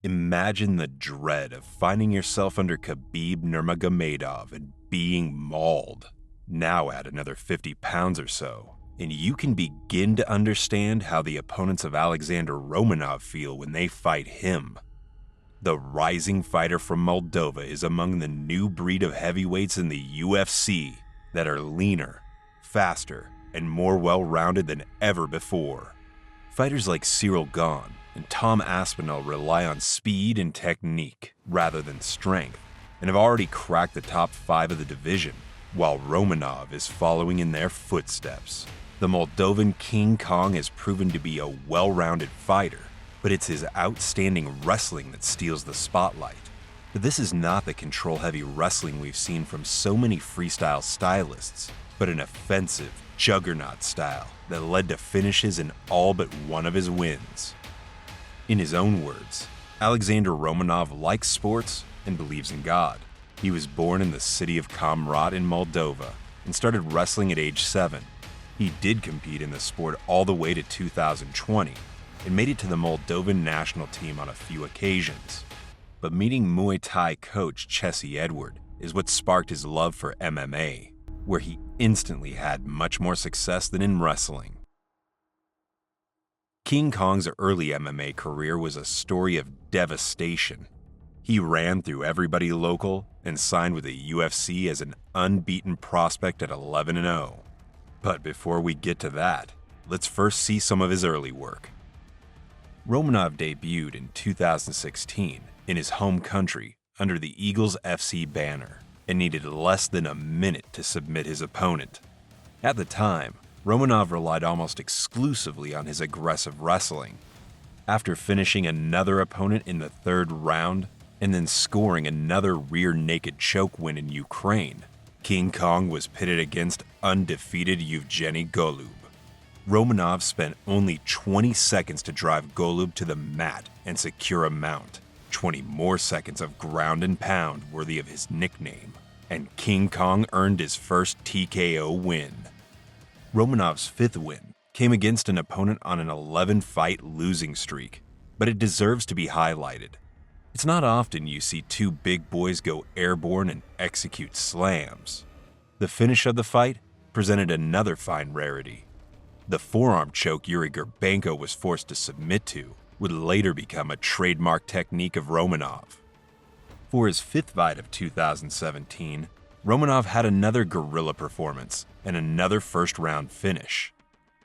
Imagine the dread of finding yourself under Khabib Nurmagomedov and being mauled. Now add another 50 pounds or so, and you can begin to understand how the opponents of Alexander Romanov feel when they fight him. The rising fighter from Moldova is among the new breed of heavyweights in the UFC that are leaner, faster, and more well-rounded than ever before. Fighters like Cyril Gane and Tom Aspinall rely on speed and technique rather than strength, and have already cracked the top 5 of the division, while Romanov is following in their footsteps. The Moldovan King Kong has proven to be a well-rounded fighter, but it's his outstanding wrestling that steals the spotlight. But this is not the control-heavy wrestling we've seen from so many freestyle stylists, but an offensive, juggernaut style that led to finishes in all but one of his wins. In his own words, Alexander Romanov likes sports and believes in God. He was born in the city of Comrat in Moldova and started wrestling at age 7. He did compete in the sport all the way to 2020 and made it to the Moldovan national team on a few occasions. But meeting Muay Thai coach Chessie Edward is what sparked his love for MMA, where he instantly had much more success than in wrestling. King Kong's early MMA career was a story of devastation. He ran through everybody local and signed with the UFC as an unbeaten prospect at 11-0. But before we get to that, let's first see some of his early work. Romanov debuted in 2016 in his home country under the Eagles FC banner and needed less than a minute to submit his opponent. At the time, Romanov relied almost exclusively on his aggressive wrestling. After finishing another opponent in the 3rd round and then scoring another rear naked choke win in Ukraine, King Kong was pitted against undefeated Yevgeny Golub. Romanov spent only 20 seconds to drive Golub to the mat and secure a mount, 20 more seconds of ground and pound worthy of his nickname, and King Kong earned his first TKO win. Romanov's 5th win came against an opponent on an 11-fight losing streak, but it deserves to be highlighted. It's not often you see 2 big boys go airborne and execute slams. The finish of the fight presented another fine rarity. The forearm choke Yuri Gerbenko was forced to submit to would later become a trademark technique of Romanov. For his 5th fight of 2017, Romanov had another guerrilla performance and another first-round finish.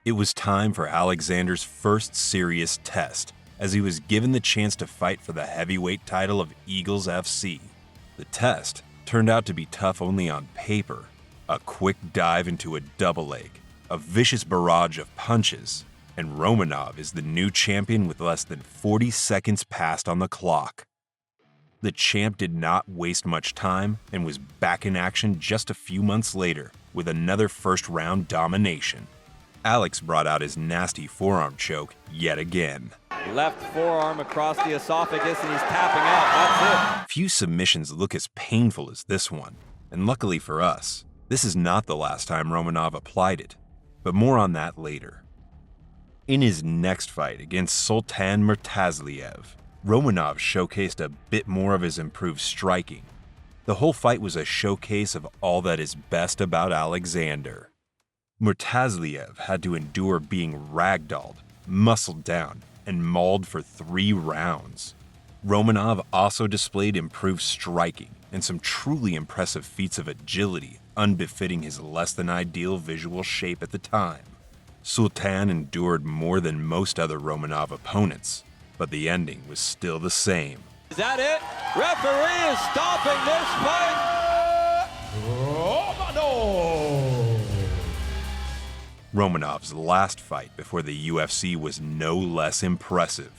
It was time for Alexander's first serious test, as he was given the chance to fight for the heavyweight title of Eagles FC. The test turned out to be tough only on paper. A quick dive into a double leg, a vicious barrage of punches, and Romanov is the new champion with less than 40 seconds passed on the clock. The champ did not waste much time and was back in action just a few months later with another first-round domination. Alex brought out his nasty forearm choke yet again. Left forearm across the esophagus and he's tapping out, that's it. Few submissions look as painful as this one, and luckily for us, this is not the last time Romanov applied it, but more on that later. In his next fight against Sultan Murtazliev, Romanov showcased a bit more of his improved striking. The whole fight was a showcase of all that is best about Alexander. Murtazliev had to endure being ragdolled, muscled down, and mauled for 3 rounds. Romanov also displayed improved striking and some truly impressive feats of agility unbefitting his less-than-ideal visual shape at the time. Sultan endured more than most other Romanov opponents, but the ending was still the same. Is that it? Referee is stopping this fight! Romanov's last fight before the UFC was no less impressive.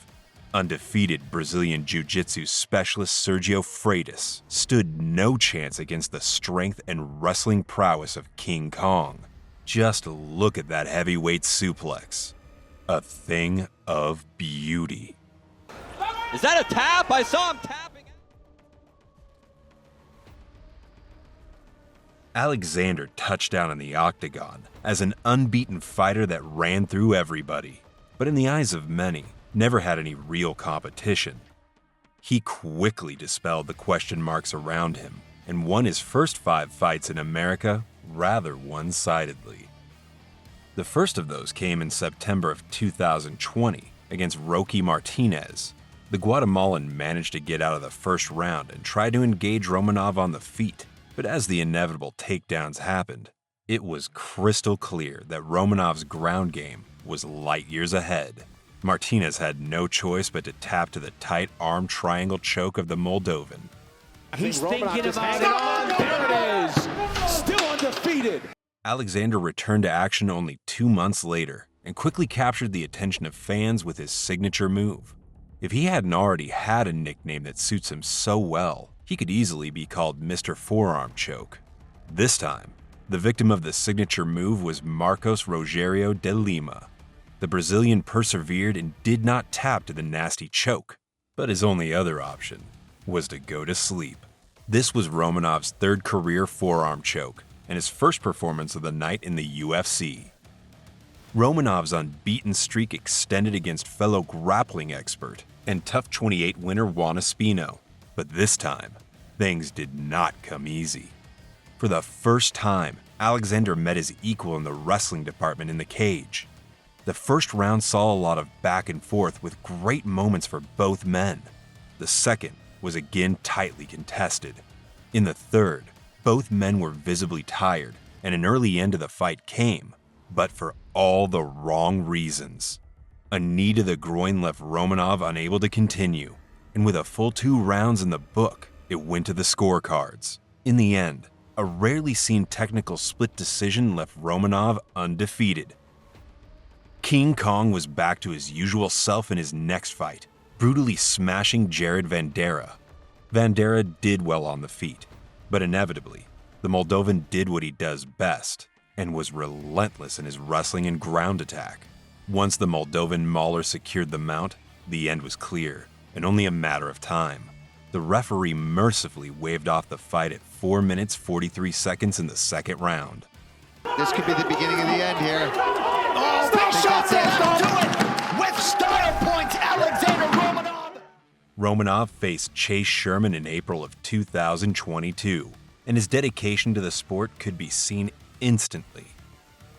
Undefeated Brazilian Jiu-Jitsu specialist Sergio Freitas stood no chance against the strength and wrestling prowess of King Kong. Just look at that heavyweight suplex. A thing of beauty. Is that a tap? I saw him tapping. Alexander touched down in the octagon as an unbeaten fighter that ran through everybody, but in the eyes of many, never had any real competition. He quickly dispelled the question marks around him and won his first 5 fights in America rather one-sidedly. The first of those came in September of 2020 against Roque Martinez. The Guatemalan managed to get out of the first round and tried to engage Romanov on the feet, but as the inevitable takedowns happened, it was crystal clear that Romanov's ground game was light years ahead. Martinez had no choice but to tap to the tight arm triangle choke of the Moldovan. He's thinking about it on. There it is. Still undefeated. Alexander returned to action only 2 months later and quickly captured the attention of fans with his signature move. If he hadn't already had a nickname that suits him so well, he could easily be called Mr. Forearm Choke. This time, the victim of the signature move was Marcos Rogério de Lima. The Brazilian persevered and did not tap to the nasty choke, but his only other option was to go to sleep. This was Romanov's 3rd career forearm choke and his first performance of the night in the UFC. Romanov's unbeaten streak extended against fellow grappling expert and TUF 28 winner Juan Espino, but this time, things did not come easy. For the first time, Alexander met his equal in the wrestling department in the cage. The first round saw a lot of back and forth with great moments for both men. The second was again tightly contested. In the third, both men were visibly tired, and an early end to the fight came, but for all the wrong reasons. A knee to the groin left Romanov unable to continue, and with a full 2 rounds in the book, it went to the scorecards. In the end, a rarely seen technical split decision left Romanov undefeated. King Kong was back to his usual self in his next fight, brutally smashing Jared Vanderaa. Vanderaa did well on the feet, but inevitably, the Moldovan did what he does best and was relentless in his wrestling and ground attack. Once the Moldovan mauler secured the mount, the end was clear and only a matter of time. The referee mercifully waved off the fight at 4 minutes 43 seconds in the second round. This could be the beginning of the end here. Oh, big shots do it with style points, Alexander Romanov. Romanov faced Chase Sherman in April of 2022, and his dedication to the sport could be seen instantly.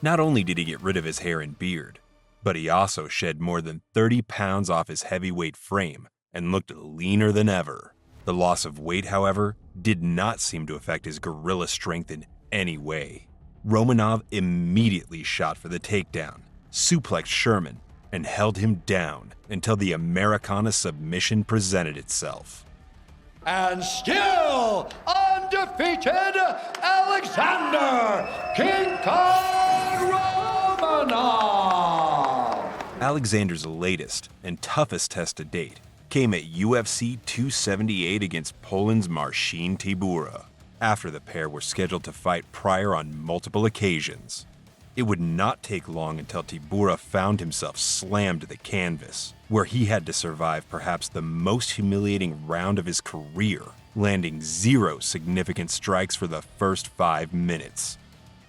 Not only did he get rid of his hair and beard, but he also shed more than 30 pounds off his heavyweight frame and looked leaner than ever. The loss of weight, however, did not seem to affect his gorilla strength in any way. Romanov immediately shot for the takedown, suplexed Sherman, and held him down until the Americana submission presented itself. And still undefeated, Alexander King Kong Romanov. Alexander's latest and toughest test to date came at UFC 278 against Poland's Marcin Tybura, after the pair were scheduled to fight prior on multiple occasions. It would not take long until Tybura found himself slammed to the canvas, where he had to survive perhaps the most humiliating round of his career, landing 0 significant strikes for the first 5 minutes.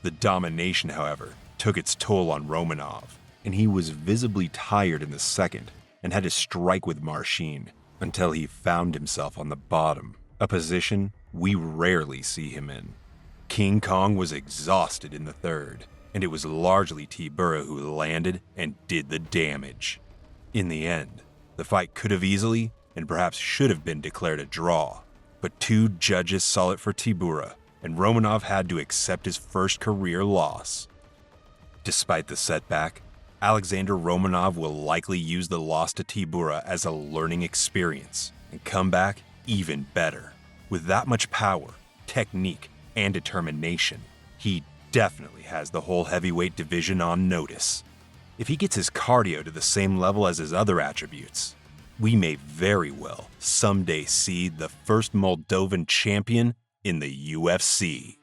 The domination, however, took its toll on Romanov, and he was visibly tired in the second and had to strike with Marcin until he found himself on the bottom, a position we rarely see him in. King Kong was exhausted in the third, and it was largely Tybura who landed and did the damage. In the end, the fight could have easily and perhaps should have been declared a draw, but 2 judges saw it for Tybura, and Romanov had to accept his first career loss. Despite the setback, Alexander Romanov will likely use the loss to Tybura as a learning experience and come back even better. With that much power, technique, and determination, he definitely has the whole heavyweight division on notice. If he gets his cardio to the same level as his other attributes, we may very well someday see the first Moldovan champion in the UFC.